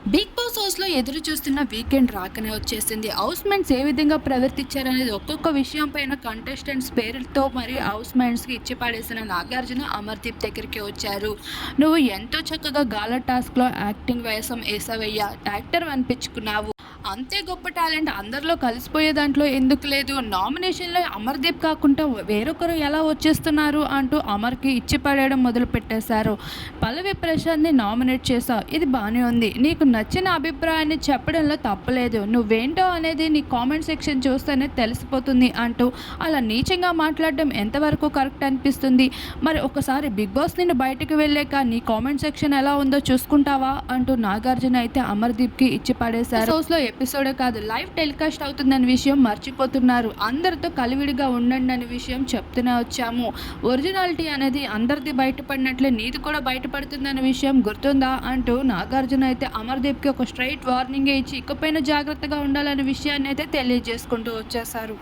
Big boss హౌస్‌లో ఎదురు చూస్తున్న వీకెండ్ రాకనే వచ్చేసింది. హౌస్‌మేట్స్ ఏ విధంగా ప్రవర్తించారనేది ఒక్కొక్క విషయం పైన కంటెస్టెంట్స్ పేర్లతో మరియు హౌస్‌మేట్స్‌కి ఇచ్చి పడేసిన నాగార్జున, అమర్‌దీప్ దగ్గరికి వచ్చారు. "నువ్వు ఎంతో చక్కగా గాలా టాస్క్‌లో యాక్టింగ్ వేషం ఏసావయ్యా. యాక్టర్ అనిపించుకున్నావు. అంతే గొప్ప టాలెంట్ అందరిలో కలిసిపోయే దాంట్లో ఎందుకు లేదు? నామినేషన్‌లో అమర్‌దీప్ కాకుండా వేరొకరు ఎలా వచ్చేస్తున్నారు?" అంటూ అమర్‌కి ఇచ్చి పడేయడం మొదలుపెట్టేశారు. "పల్లవి ప్రశాంత్‌ని నామినేట్ చేశావు. ఇది బానే ఉంది. నీకు నచ్చిన అభిప్రాయాన్ని చెప్పడంలో తప్పులేదు. నువ్వేంటో అనేది నీ కామెంట్ సెక్షన్ చూస్తేనే తెలిసిపోతుంది" అంటూ అలా నీచంగా మాట్లాడడం ఎంతవరకు కరెక్ట్ అనిపిస్తుంది? మరి ఒకసారి బిగ్ బాస్ నుండి బయటకు వెళ్ళాక నీ కామెంట్ సెక్షన్ ఎలా ఉందో చూసుకుంటావా? అంటూ నాగార్జున అయితే అమర్‌దీప్‌కి ఇచ్చి పడేశారు. హౌస్‌లో ఎపిసోడే కాదు, లైవ్ టెలికాస్ట్ అవుతుందనే విషయం మర్చిపోతున్నారు. అందరితో కలివిడిగా ఉండండి అనే విషయం చెప్తూనే వచ్చాము. ఒరిజినాలిటీ అనేది అందరిది బయటపడినట్లే నీది కూడా బయటపడుతుందనే విషయం గుర్తుందా? అంటూ నాగార్జున అయితే అమర్‌దీప్‌కి ఒక స్ట్రైట్ వార్నింగే ఇచ్చి ఇకపైన జాగ్రత్తగా ఉండాలనే విషయాన్ని అయితే తెలియజేసుకుంటూ వచ్చేశారు.